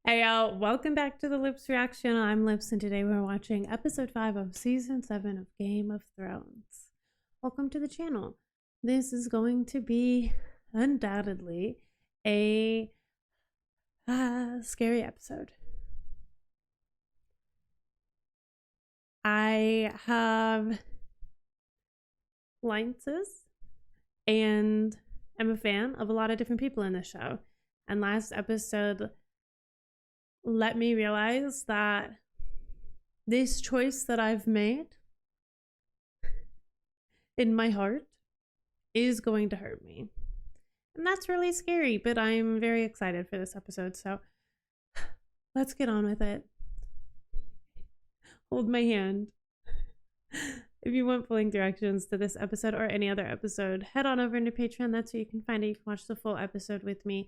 Hey y'all, welcome back to the Lips Reaction. I'm Lips and today we're watching episode 5 of season 7 of Game of Thrones. Welcome to the channel. This is going to be undoubtedly a scary episode. I have alliances and I'm a fan of a lot of different people in this show. And last episode let me realize that this choice that I've made in my heart is going to hurt me. And that's really scary, but I'm very excited for this episode, so let's get on with it. Hold my hand. If you want full directions to this episode or any other episode, head on over into Patreon. That's where you can find it. You can watch the full episode with me.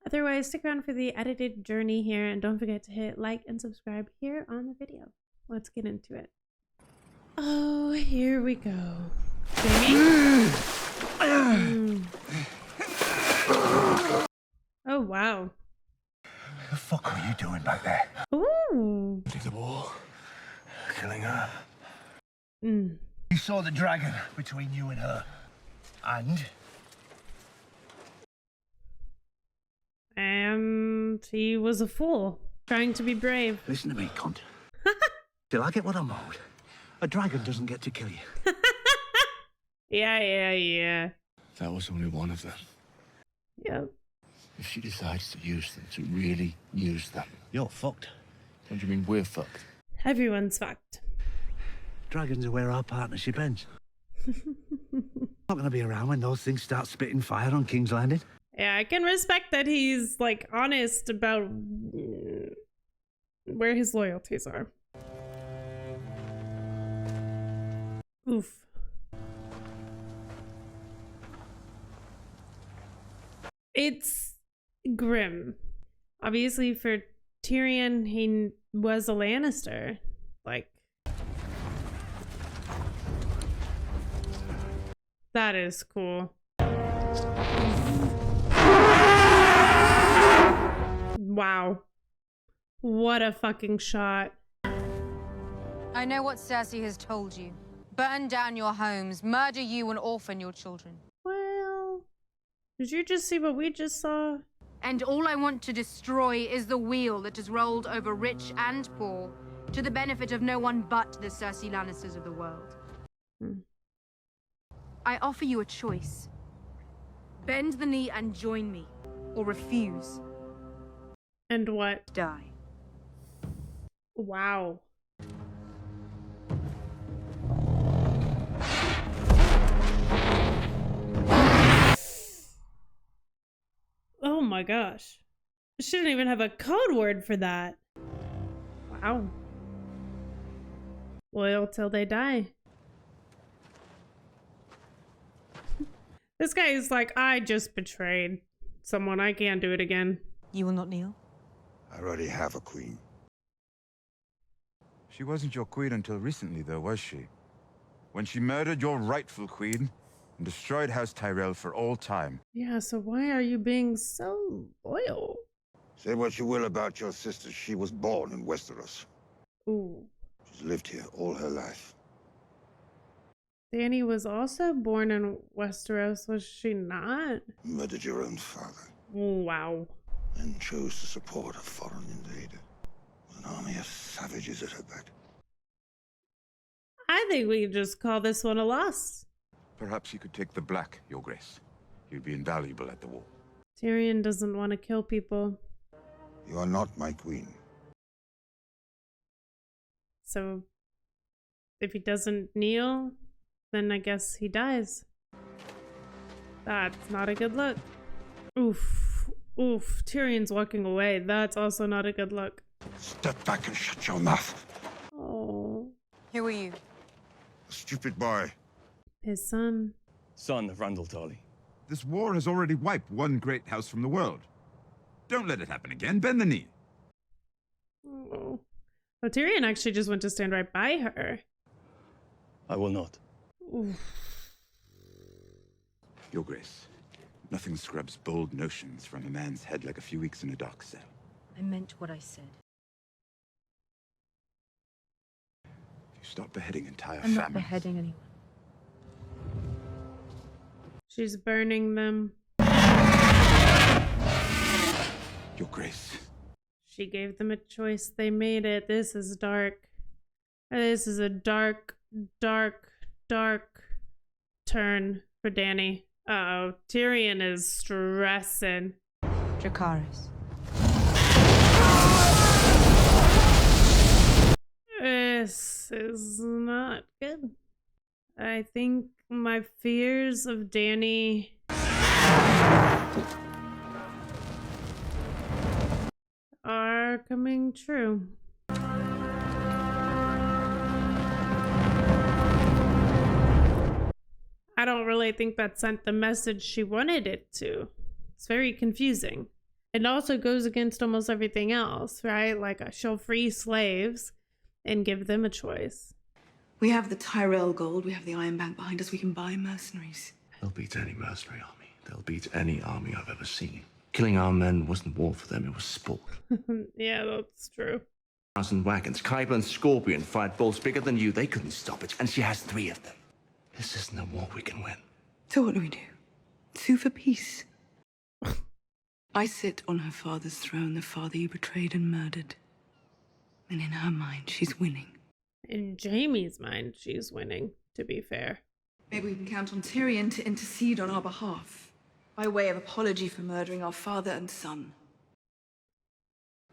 Otherwise, stick around for the edited journey here, and don't forget to hit like and subscribe here on the video. Let's get into it. Oh, here we go. Jamie? Oh, wow. What the fuck are you doing back there? Ooh. Did the wall. Killing her. Mm. You saw the dragon between you and her. And he was a fool, trying to be brave. Listen to me, cunt. Till I get what I'm owed, a dragon doesn't get to kill you. Yeah. That was only one of them. Yep. If she decides to use them, to really use them, You're fucked. don't you mean we're fucked? Everyone's fucked. Dragons are where our partnership ends. Not gonna be around when those things start spitting fire on King's Landing. Yeah, I can respect that he's, like, honest about where his loyalties are. Oof. It's grim. Obviously, for Tyrion, he was a Lannister. Like, that is cool. Wow. What a fucking shot. I know what Cersei has told you. Burn down your homes, murder you and orphan your children. Well, did you just see what we just saw? And all I want to destroy is the wheel that has rolled over rich and poor, to the benefit of no one but the Cersei Lannisters of the world. I offer you a choice. Bend the knee and join me, or refuse. And what? Die. Wow. Oh my gosh. I shouldn't even have a code word for that. Wow. Loyal till they die. This guy is like, I just betrayed someone. I can't do it again. You will not kneel? I already have a queen. She wasn't your queen until recently, though, was she? When she murdered your rightful queen and destroyed House Tyrell for all time. Yeah, so why are you being so loyal? Say what you will about your sister, she was born in Westeros. Ooh. She's lived here all her life. Dany was also born in Westeros, was she not? Murdered your own father, Wow. and chose to support a foreign invader with an army of savages at her back. I think we just call this one a loss. Perhaps you could take the black, Your Grace. You'd be invaluable at the war. Tyrion doesn't want to kill people. You are not my queen. So if he doesn't kneel, then I guess he dies. That's not a good look. Oof. Oof. Tyrion's walking away. That's also not a good look. Step back and shut your mouth. Oh. Who are you? A stupid boy. His son. Son of Randall Tarly. This war has already wiped one great house from the world. Don't let it happen again. Bend the knee. Oh. Oh, Tyrion actually just went to stand right by her. I will not. Oof. Your Grace, nothing scrubs bold notions from a man's head like a few weeks in a dark cell. I meant what I said. You stop beheading entire I'm not families. beheading anyone. She's burning them. Your Grace. She gave them a choice. They made it. This is dark. This is a dark, dark, dark turn for Dany. Uh-oh. Tyrion is stressing. Dracarys. This is not good. I think my fears of Dany are coming true. I don't really think that sent the message she wanted it to. It's very confusing. It also goes against almost everything else, right? Like she'll free slaves and give them a choice. We have the Tyrell gold, we have the Iron Bank behind us, we can buy mercenaries. They'll beat any mercenary army. They'll beat any army I've ever seen. Killing our men wasn't war for them, it was sport. Yeah, that's true. 1,000 wagons. Kyber and Scorpion fight bulls bigger than you. They couldn't stop it, and she has 3 of them. This isn't a war we can win. So what do? Sue for peace. I sit on her father's throne, the father you betrayed and murdered. And in her mind, she's winning. In Jaime's mind, she's winning, to be fair. Maybe we can count on Tyrion to intercede on our behalf, by way of apology for murdering our father and son.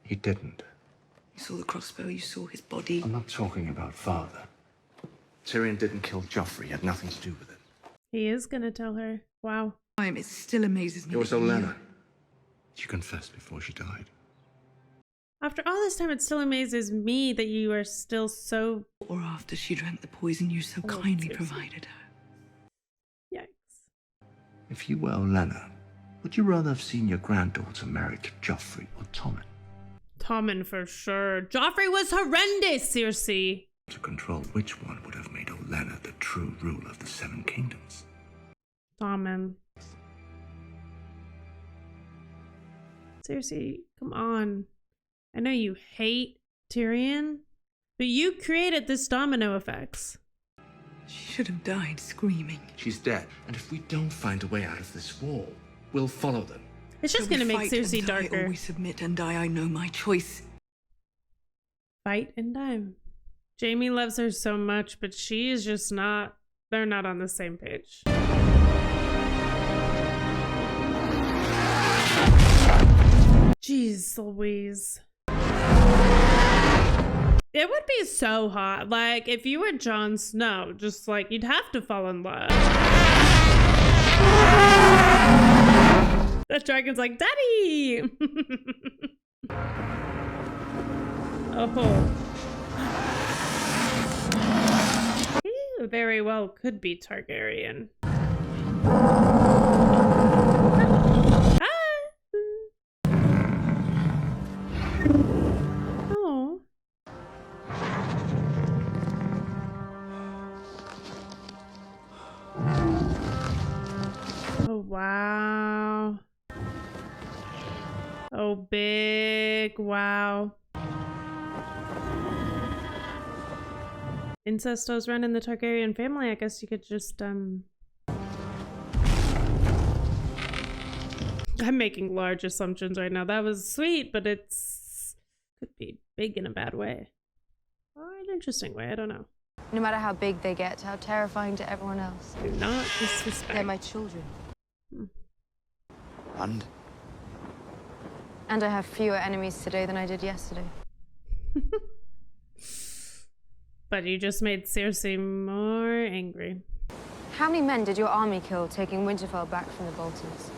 He didn't. You saw the crossbow, you saw his body. I'm not talking about father. Tyrion didn't kill Joffrey. He had nothing to do with it. He is gonna tell her. Wow. It still amazes me. It was that you- Olenna. She confessed before she died. After all this time, it still amazes me that you are still so... Or after she drank the poison you so kindly provided her. Yikes. If you were Olenna, would you rather have seen your granddaughter married to Joffrey or Tommen? Tommen for sure. Joffrey was horrendous, Cersei. To control which one would have made Olenna the true ruler of the 7 kingdoms? Tommen. Cersei, come on. I know you hate Tyrion, but you created this domino effects. She should have died screaming. She's dead, and if we don't find a way out of this war, we'll follow them. It's just Shall we gonna make fight Cersei and die, darker. or we submit and die. I know my choice. Fight and die. Jaime loves her so much, but she is just not... They're not on the same page. Jeez Louise. It would be so hot. Like, if you were Jon Snow, just like, you'd have to fall in love. That dragon's like, Daddy! Oh. He very well could be Targaryen. Oh. Oh, wow. Oh, big wow. Incestos run in the Targaryen family. I guess you could just, I'm making large assumptions right now. That was sweet, but it's could be big in a bad way. Or an interesting way, I don't know. No matter how big they get, how terrifying to everyone else. Do not disrespect. They're my children. And? And I have fewer enemies today than I did yesterday. But you just made Cersei more angry. How many men did your army kill taking Winterfell back from the Boltons?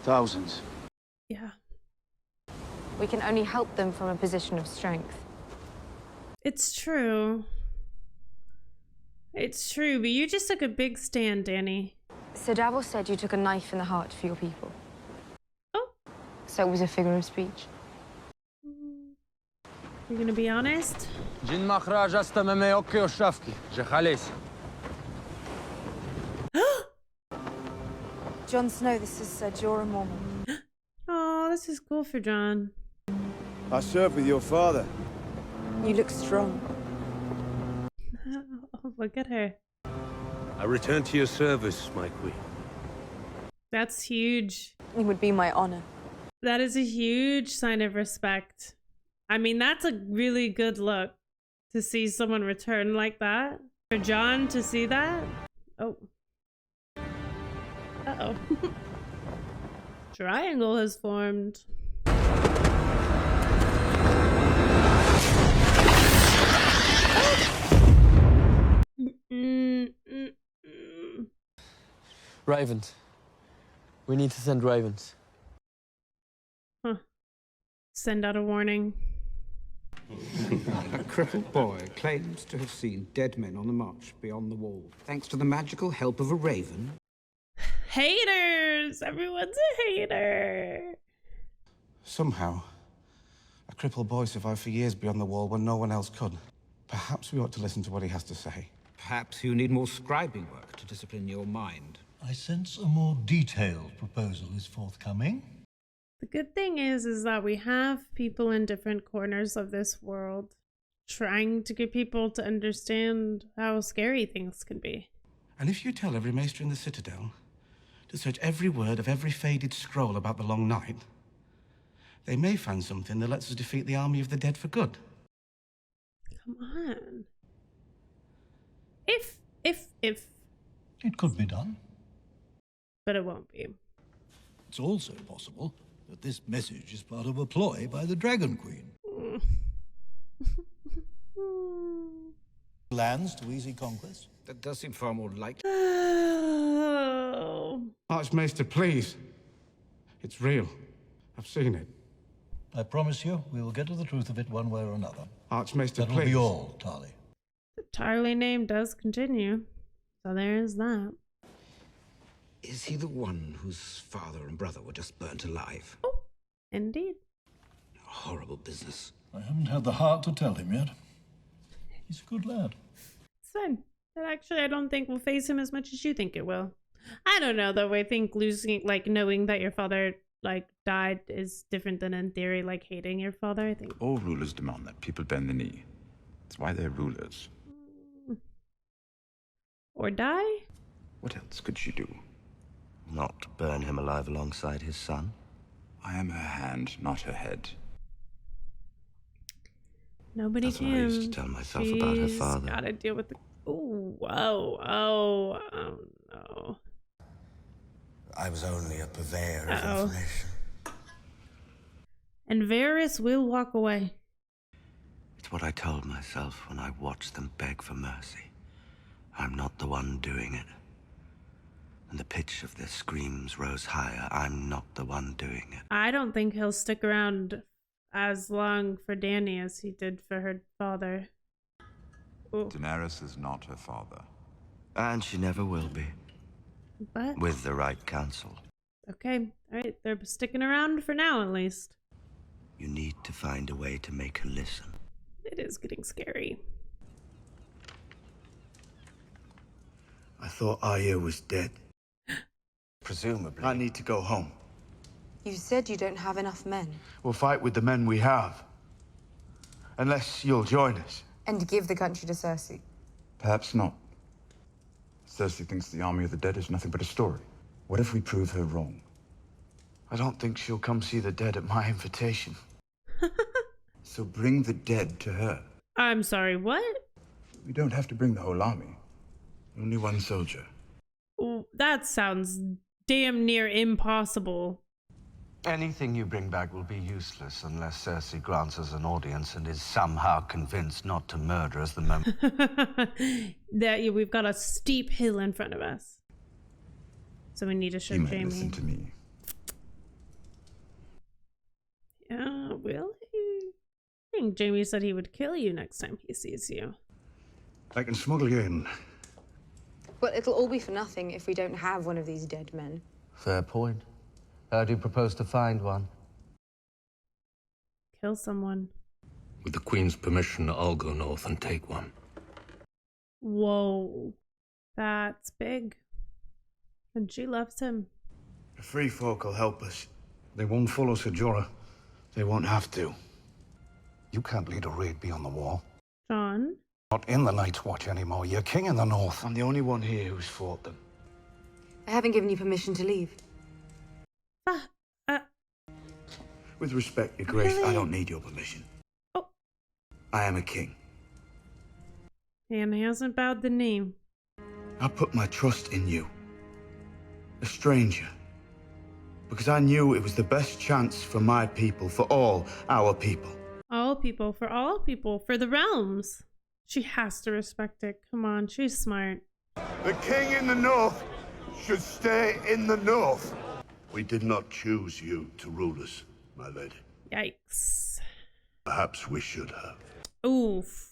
Thousands. Yeah. We can only help them from a position of strength. It's true. It's true, but you just took a big stand, Dany. Sir Davos said you took a knife in the heart for your people. Oh. So it was a figure of speech. You're gonna be honest? Jon Snow, this is Sir Jorah Mormont. Oh, this is cool for Jon. I served with your father. You look strong. Oh, look at her. I return to your service, my queen. That's huge. It would be my honor. That is a huge sign of respect. I mean, that's a really good look to see someone return like that. For John to see that. Oh. Uh-oh. Triangle has formed. Ravens. We need to send ravens. Huh. Send out a warning. A crippled boy claims to have seen dead men on the march beyond the wall, thanks to the magical help of a raven. Haters! Everyone's a hater. Somehow, a crippled boy survived for years beyond the wall when no one else could. Perhaps we ought to listen to what he has to say. Perhaps you need more scribing work to discipline your mind. I sense a more detailed proposal is forthcoming. The good thing is that we have people in different corners of this world trying to get people to understand how scary things can be. And if you tell every maester in the Citadel to search every word of every faded scroll about the Long Night, they may find something that lets us defeat the army of the dead for good. Come on. If. It could be done. But it won't be. It's also possible that this message is part of a ploy by the Dragon Queen. Lands to easy conquest. That does seem far more likely. Oh. Archmaester, please. It's real. I've seen it. I promise you, we will get to the truth of it one way or another. Archmaester, That'll please. be all, Tarly. The Tarly name does continue. So there is that. Is he the one whose father and brother were just burnt alive? Oh, indeed. A horrible business. I haven't had the heart to tell him yet. He's a good lad. It's fine. But actually, I don't think will phase him as much as you think it will. I don't know, though. I think losing, knowing that your father, died is different than in theory, hating your father, I think. All rulers demand that people bend the knee. That's why they're rulers. Or die? What else could she do? Not burn him alive alongside his son? I am her hand, not her head. Nobody That's can. what I used to tell myself about her father. She's gotta deal with the... Ooh, whoa, oh no. I was only a purveyor of information. And Varys will walk away. It's what I told myself when I watched them beg for mercy. I'm not the one doing it. And the pitch of their screams rose higher. I'm not the one doing it. I don't think he'll stick around as long for Dany as he did for her father. Ooh. Daenerys is not her father. And she never will be. But With the right counsel. okay, alright, they're sticking around for now at least. You need to find a way to make her listen. It is getting scary. I thought Arya was dead. Presumably. I need to go home. You said you don't have enough men. We'll fight with the men we have. Unless you'll join us. And give the country to Cersei. Perhaps not. Cersei thinks the army of the dead is nothing but a story. What if we prove her wrong? I don't think she'll come see the dead at my invitation. So bring the dead to her. I'm sorry, what? We don't have to bring the whole army. Only one soldier. Ooh, that sounds damn near impossible. Anything you bring back will be useless unless Cersei grants us an audience and is somehow convinced not to murder us the moment. We've got a steep hill in front of us. So we need to show You may Jaime. listen to me. Yeah, will he? I think Jaime said he would kill you next time he sees you. I can smuggle you in. But it'll all be for nothing if we don't have one of these dead men. Fair point. How do you propose to find one? Kill someone. With the Queen's permission, I'll go north and take one. Whoa. That's big. And she loves him. The free folk will help us. They won't follow Ser Jorah. They won't have to. You can't lead a raid beyond the wall. John? Not in the Night's Watch anymore. You're king in the north. I'm the only one here who's fought them. I haven't given you permission to leave. With respect, Your Grace, Really? I don't need your permission. Oh. I am a king. And he hasn't bowed the knee. I put my trust in you. A stranger. Because I knew it was the best chance for my people, for all our people. All people, for the realms. She has to respect it. Come on, she's smart. The king in the north should stay in the north. We did not choose you to rule us, my lady. Yikes. Perhaps we should have. Oof.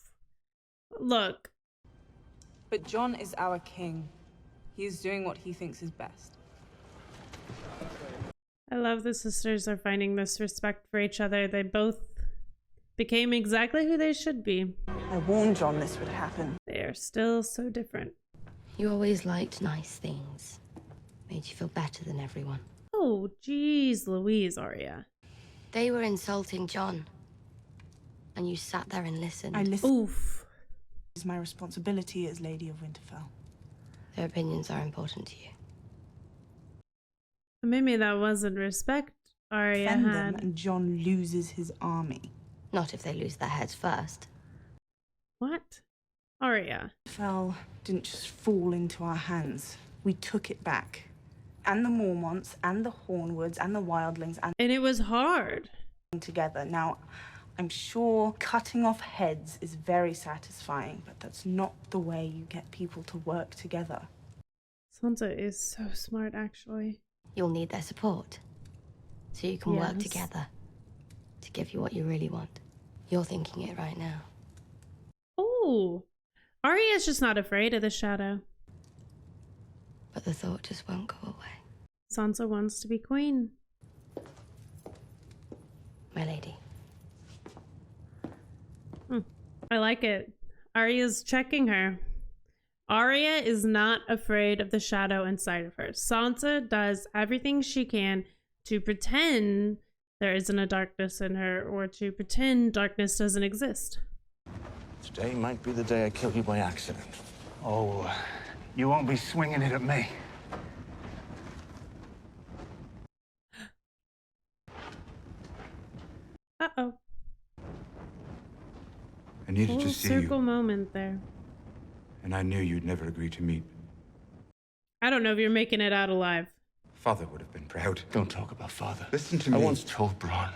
Look. But John is our king. He is doing what he thinks is best. I love the sisters are finding this respect for each other. They both became exactly who they should be. I warned John this would happen. They are still so different. You always liked nice things. Made you feel better than everyone. Oh, geez, Louise, Arya. They were insulting John. And you sat there and listened. I listened. Oof. It's my responsibility as Lady of Winterfell. Their opinions are important to you. Maybe that wasn't respect Arya Defend them had. and John loses his army. Not if they lose their heads first. What? Arya. Winterfell didn't just fall into our hands. We took it back. And the Mormonts, and the Hornwoods, and the Wildlings, and it was hard. Together. Now, I'm sure cutting off heads is very satisfying, but that's not the way you get people to work together. Sansa is so smart, actually. You'll need their support. So you can work together. To give you what you really want. You're thinking it right now. Oh. Arya's just not afraid of the shadow. But the thought just won't go away. Sansa wants to be queen. My lady. I like it. Arya's checking her. Arya is not afraid of the shadow inside of her. Sansa does everything she can to pretend there isn't a darkness in her, or to pretend darkness doesn't exist. Today might be the day I kill you by accident. Oh, you won't be swinging it at me. Uh-oh. I needed to Full see circle you, moment there. and I knew you'd never agree to meet. I don't know if you're making it out alive. Father would have been proud. Don't talk about father. Listen to me. I once told Bronn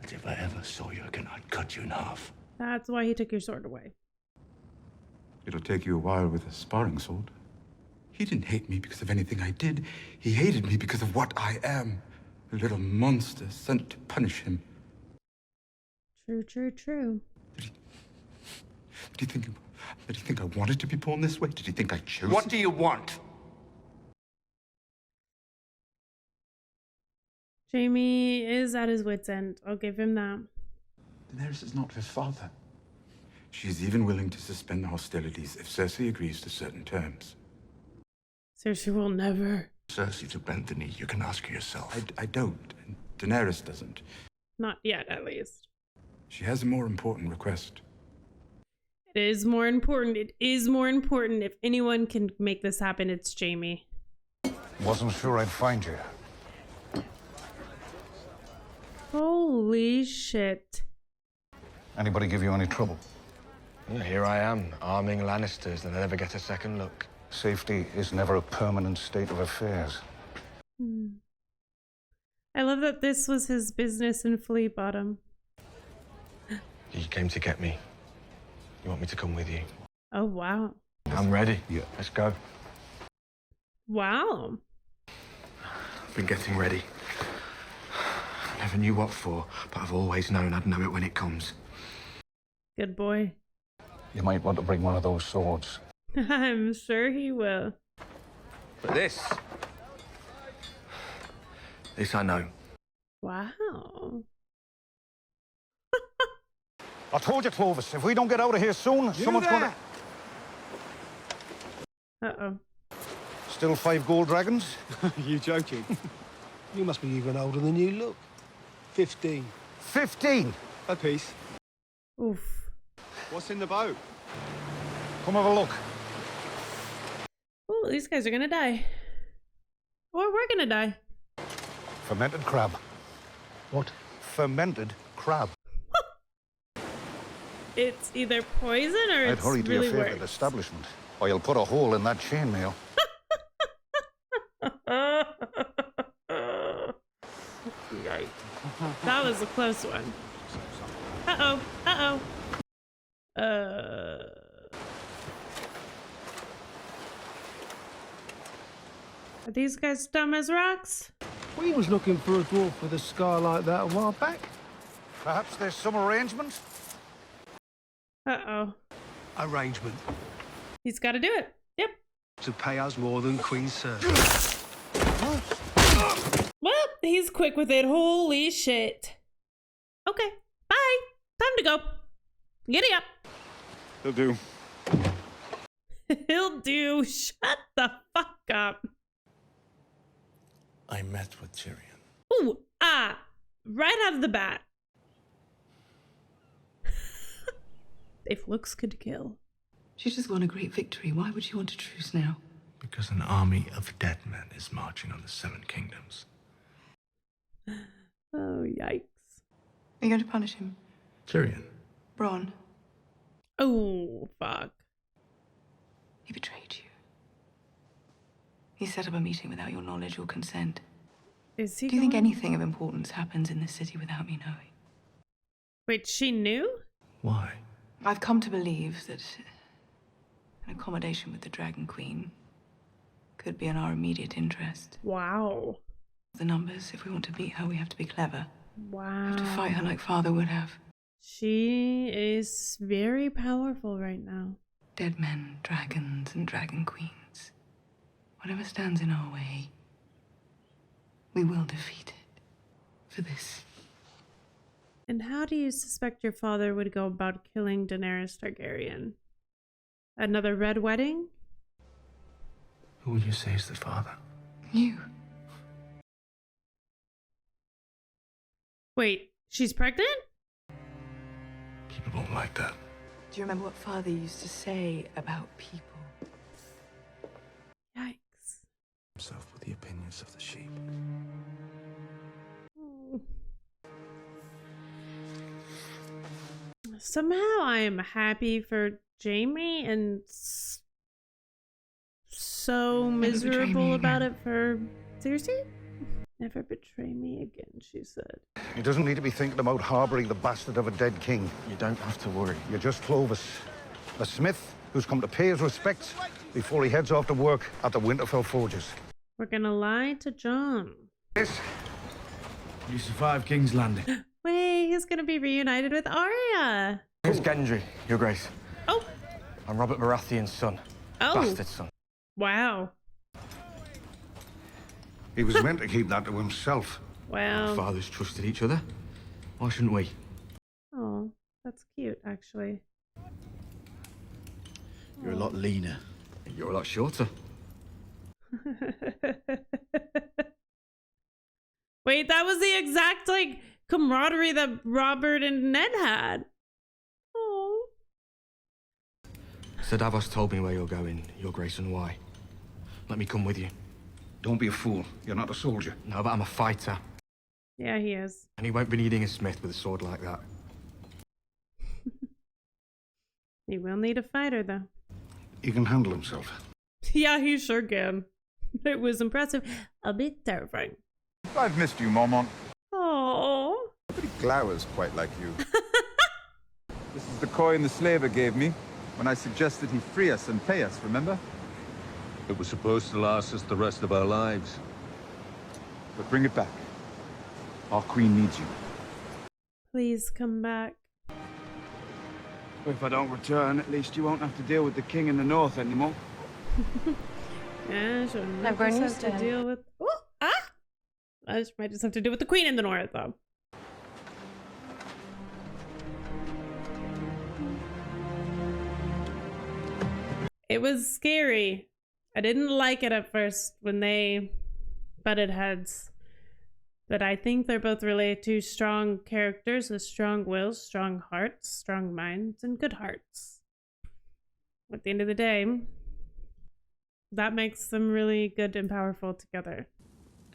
that if I ever saw you again, I'd cut you in half. That's why he took your sword away. It'll take you a while with a sparring sword. He didn't hate me because of anything I did. He hated me because of what I am. A little monster sent to punish him. True, true, true. Did he think I wanted to be born this way? Did he think I chose What it? do you want? Jaime is at his wit's end. I'll give him that. Daenerys is not his father. She's even willing to suspend hostilities if Cersei agrees to certain terms. Cersei will never. Cersei to bend the knee, you can ask her yourself. I don't, and Daenerys doesn't. Not yet, at least. She has a more important request. It is more important. It is more important. If anyone can make this happen, it's Jaime. Wasn't sure I'd find you. Holy shit. Anybody give you any trouble? Well, here I am, arming Lannisters, and I never get a second look. Safety is never a permanent state of affairs. I love that this was his business in Flea Bottom. You came to get me. You want me to come with you? Oh, wow. I'm ready. Yeah. Let's go. Wow. I've been getting ready. I never knew what for, but I've always known I'd know it when it comes. Good boy. You might want to bring one of those swords. I'm sure he will. But this I know. Wow. I told you, Clovis, if we don't get out of here soon, someone's gonna... Uh-oh. Still 5 gold dragons? You joking? You must be even older than you look. 15. 15? A piece. Oof. What's in the boat? Come have a look. Oh, these guys are gonna die. Or we're gonna die. Fermented crab. What? Fermented crab. It's either poison or I'd it's hurry to really your favourite worse. establishment, or you'll put a hole in that chainmail. Yikes. That was a close one. Uh-oh. Uh-oh. Are these guys dumb as rocks? We was looking for a dwarf with a scar like that a while back. Perhaps there's some arrangement? Uh-oh. Arrangement. He's got to do it. Yep. To pay us more than Queen's service. Well, he's quick with it. Holy shit. Okay. Bye. Time to go. Giddy up. He'll do. He'll do. Shut the fuck up. I met with Tyrion. Ooh, right out of the bat. If looks could kill. She just won a great victory. Why would she want a truce now? Because an army of dead men is marching on the Seven Kingdoms. Oh, yikes. Are you going to punish him? Tyrion. Bronn. Oh, fuck. He betrayed you. He set up a meeting without your knowledge or consent. Is he Do you think going- anything of importance happens in this city without me knowing? Wait, she knew? Why? I've come to believe that an accommodation with the Dragon Queen could be in our immediate interest. Wow. The numbers, if we want to beat her, we have to be clever. Wow. We have to fight her like father would have. She is very powerful right now. Dead men, dragons, and dragon queens. Whatever stands in our way, we will defeat it. For this. And how do you suspect your father would go about killing Daenerys Targaryen? Another red wedding? Who would you say is the father? You. Wait, she's pregnant? People won't like that. Do you remember what father used to say about people? Yikes. Himself with the opinions of the sheep. Somehow I am happy for Jaime and so miserable about it for Cersei. Never betray me again, she said. He doesn't need to be thinking about harbouring the bastard of a dead king. You don't have to worry. You're just Clovis, a smith who's come to pay his respects before he heads off to work at the Winterfell Forges. We're gonna lie to Jon. Yes. You survived King's Landing. Wait, he's gonna be reunited with Arya. Who's Gendry, Your Grace? Oh. I'm Robert Baratheon's son. Oh. Bastard son. Wow. He was meant to keep that to himself. Wow. Our fathers trusted each other. Why shouldn't we? Oh, that's cute, actually. You're a lot leaner. You're a lot shorter. Wait, that was the exact, like, camaraderie that Robert and Ned had. Oh. Sir Davos told me where you're going, Your Grace, and why. Let me come with you. Don't be a fool. You're not a soldier. No, but I'm a fighter. Yeah, he is. And he won't be needing a smith with a sword like that. He will need a fighter, though. He can handle himself. Yeah, he sure can. It was impressive. A bit terrifying. I've missed you, Mormont. Oh. Nobody glowers quite like you. This is the coin the slaver gave me when I suggested he free us and pay us, remember? It was supposed to last us the rest of our lives. But bring it back. Our queen needs you. Please come back. If I don't return, at least you won't have to deal with the king in the north anymore. Yeah, sure. I've grown used have to to him. deal with. Oh, I might just have to deal with the queen in the north, though. It was scary. I didn't like it at first when they butted heads. But I think they're both related to strong characters with strong wills, strong hearts, strong minds, and good hearts. At the end of the day, that makes them really good and powerful together.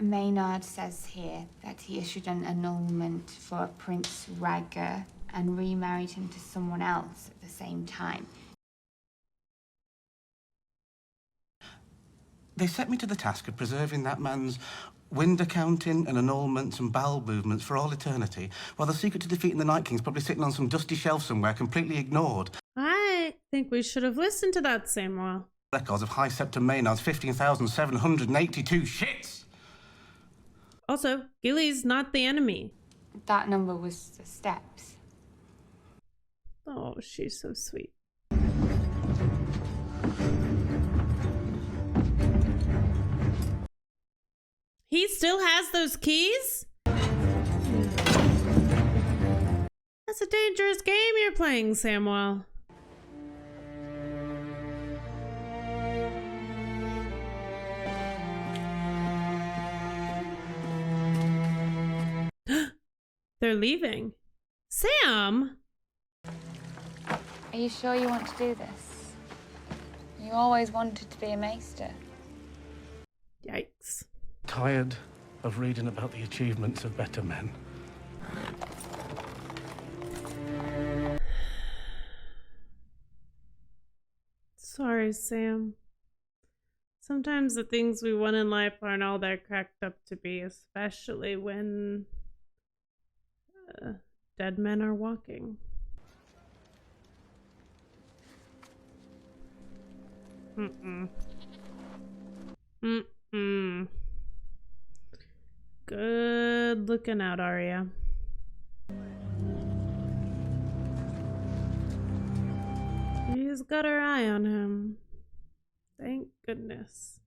Maynard says here that he issued an annulment for Prince Rhaegar and remarried him to someone else at the same time. They set me to the task of preserving that man's wind accounting and annulments and bowel movements for all eternity, while the secret to defeating the Night King's probably sitting on some dusty shelf somewhere, completely ignored. I think we should have listened to that, Samuel. Records of High Septon Maynard's 15,782 shits! Also, Gilly's not the enemy. That number was the steps. Oh, she's so sweet. He still has those keys? That's a dangerous game you're playing, Samuel. They're leaving. Sam? Are you sure you want to do this? You always wanted to be a maester. Yikes. Tired of reading about the achievements of better men. Sorry, Sam. Sometimes the things we want in life aren't all they're cracked up to be, especially when dead men are walking. Good looking out, Arya. She's got her eye on him. Thank goodness.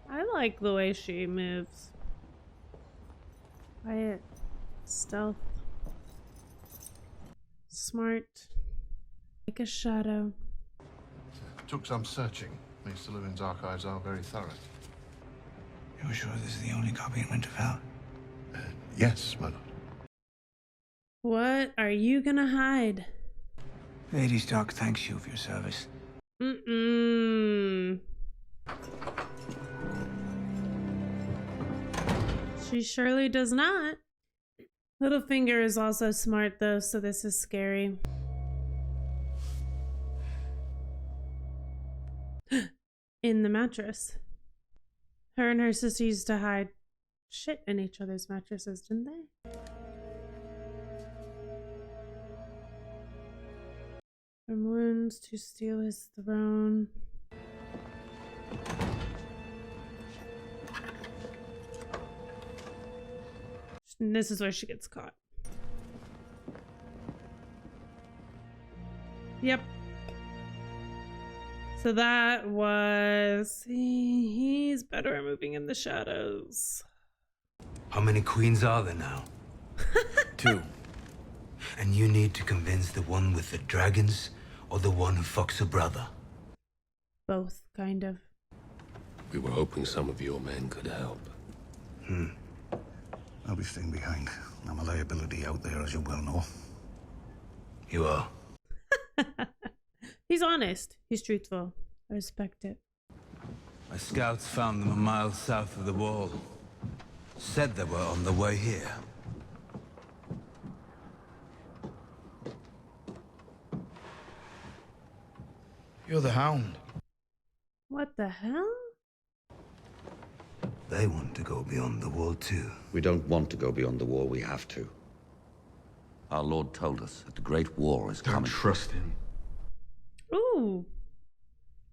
I like the way she moves. Quiet. Stealth. Smart. Like a shadow. Took some searching. Mr. Lewin's archives are very thorough. You're sure this is the only copy in Winterfell? Yes, my lord. What are you gonna hide? Lady Stark thanks you for your service. She surely does not. Littlefinger is also smart though, so this is scary. In the mattress. Her and her sister used to hide shit in each other's mattresses, didn't they? From wounds to steal his throne. And this is where she gets caught. Yep. So that was... He's better at moving in the shadows. How many queens are there now? 2. And you need to convince the one with the dragons or the one who fucks her brother? Both, kind of. We were hoping some of your men could help. I'll be staying behind. I'm a liability out there, as you well know. You are. He's honest. He's truthful. I respect it. My scouts found them a mile south of the wall. Said they were on the way here. You're the Hound. What the hell? They want to go beyond the wall too. We don't want to go beyond the wall, we have to. Our Lord told us that the Great War is coming. Don't trust him. Ooh.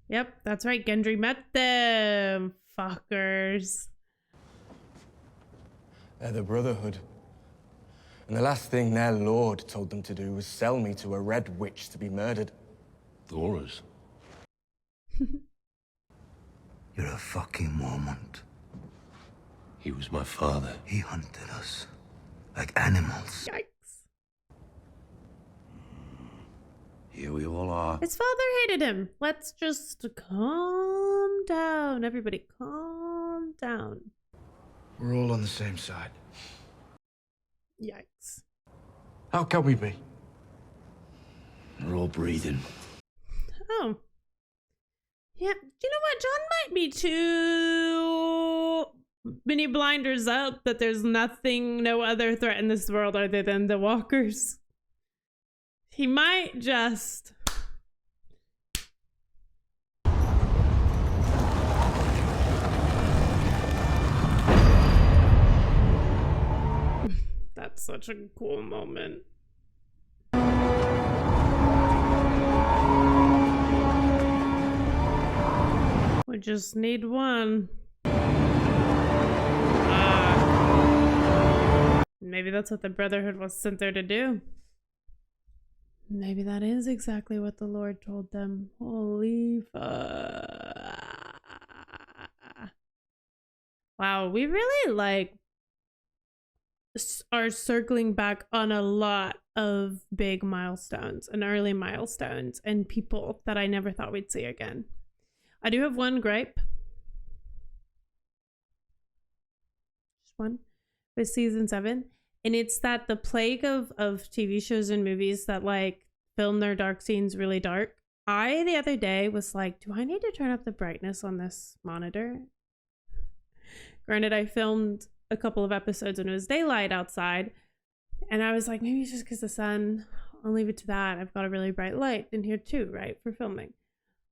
Yep, that's right. Gendry met them. Fuckers. They're the Brotherhood. And the last thing their lord told them to do was sell me to a red witch to be murdered. Thoras. You're a fucking Mormont. He was my father. He hunted us like animals. Yikes. Here we all are. His father hated him. Let's just calm down. Everybody calm down. We're all on the same side. Yikes. How can we be? We're all breathing. Oh. Yeah, you know what? John might be too many blinders up that there's no other threat in this world other than the walkers. He might just... That's such a cool moment. We just need one. Maybe that's what the Brotherhood was sent there to do. Maybe that is exactly what the Lord told them. Holy fuck. Wow, we really are circling back on a lot of big milestones and early milestones and people that I never thought we'd see again. I do have one gripe. Just one. With season 7. And it's that the plague of TV shows and movies that film their dark scenes really dark. I, the other day, was like, do I need to turn up the brightness on this monitor? Granted, I filmed a couple of episodes when it was daylight outside. And I was like, maybe it's just because the sun. I'll leave it to that. I've got a really bright light in here too, right? For filming.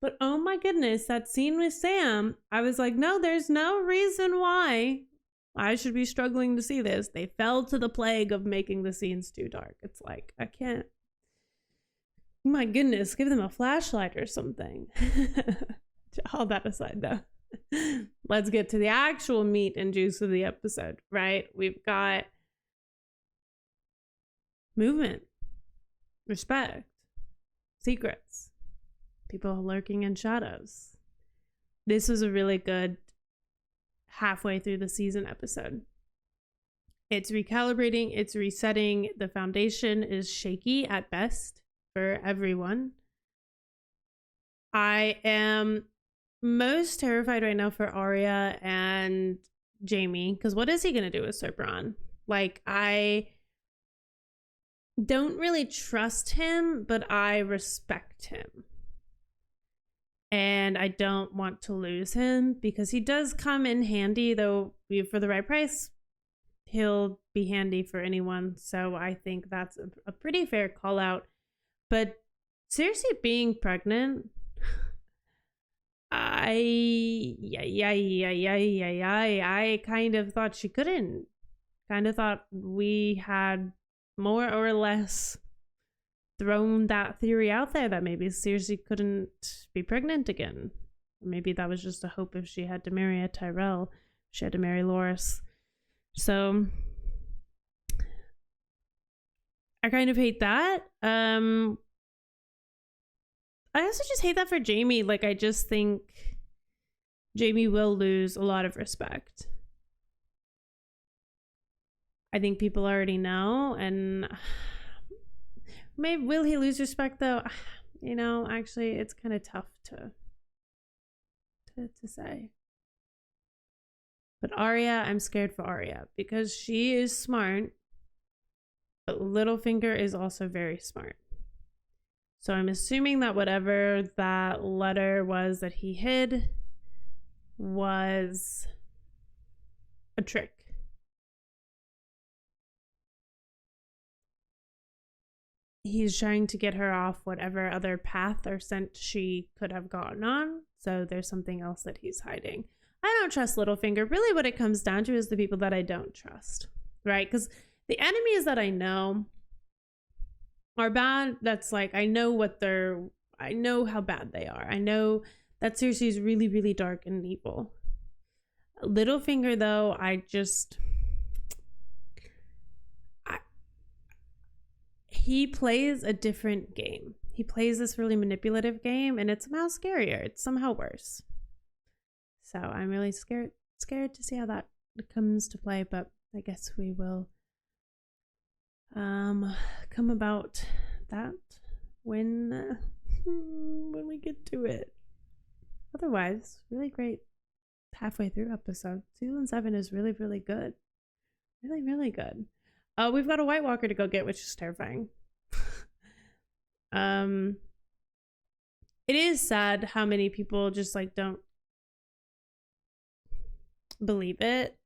But oh my goodness, that scene with Sam, I was like, no, there's no reason why I should be struggling to see this. They fell to the plague of making the scenes too dark. It's like, I can't. My goodness, give them a flashlight or something. All that aside, though. Let's get to the actual meat and juice of the episode, right? We've got movement, respect, secrets, people lurking in shadows. This was a really good halfway through the season episode. It's recalibrating, it's resetting. The foundation is shaky at best for everyone. I am most terrified right now for Arya and Jamie, because what is he going to do with Sir Bronn? I don't really trust him, but I respect him. And I don't want to lose him because he does come in handy, though for the right price, he'll be handy for anyone. So I think that's a pretty fair call out. But seriously, being pregnant, I kind of thought she couldn't. Kind of thought we had more or less thrown that theory out there that maybe Cersei couldn't be pregnant again. Maybe that was just a hope if she had to marry a Tyrell. She had to marry Loras. So I kind of hate that. I also just hate that for Jamie. I just think Jamie will lose a lot of respect. I think people already know, and maybe will he lose respect though? Actually, it's kind of tough to say. But Arya, I'm scared for Arya because she is smart, but Littlefinger is also very smart. So I'm assuming that whatever that letter was that he hid was a trick. He's trying to get her off whatever other path or scent she could have gotten on. So there's something else that he's hiding. I don't trust Littlefinger. Really what it comes down to is the people that I don't trust, right? Because the enemies that I know are bad. That's I know I know how bad they are. I know that Cersei's really, really dark and evil. Littlefinger, though, he plays a different game. He plays this really manipulative game, and it's somehow scarier. It's somehow worse. So I'm really scared to see how that comes to play, but I guess we will come about that when we get to it. Otherwise, really great halfway through episode. 2 and 7 is really, really good. Really, really good. We've got a White Walker to go get, which is terrifying. It is sad how many people just like don't believe it.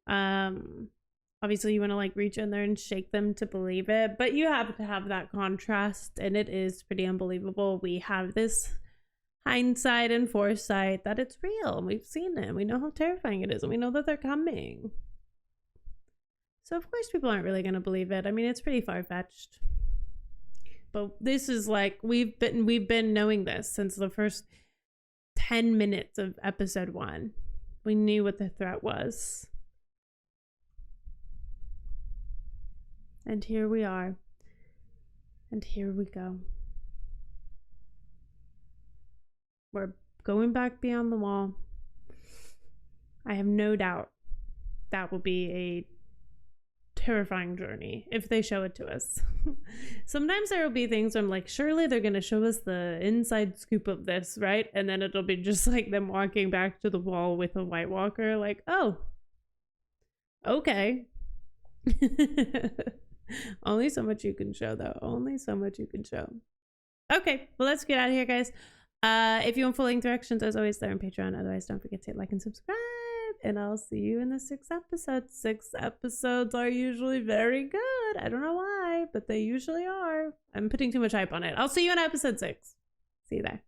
Obviously you want to like reach in there and shake them to believe it, but you have to have that contrast, and it is pretty unbelievable. We have this hindsight and foresight that it's real, and we've seen it, and we know how terrifying it is, and we know that they're coming. So of course people aren't really going to believe it. I mean, it's pretty far-fetched. But this is like, we've been knowing this since the first 10 minutes of episode 1. We knew what the threat was. And here we are. And here we go. We're going back beyond the wall. I have no doubt that will be a terrifying journey if they show it to us. Sometimes there will be things where I'm like, surely they're going to show us the inside scoop of this, right? And then it'll be just like them walking back to the wall with a White Walker, like, oh, okay. Only so much you can show, though. Only so much you can show. Okay, well, let's get out of here, guys. If you want full-length directions, as always, they're on Patreon. Otherwise, don't forget to hit like and subscribe. And I'll see you in the 6th episode. 6 episodes are usually very good. I don't know why, but they usually are. I'm putting too much hype on it. I'll see you in episode 6. See you there.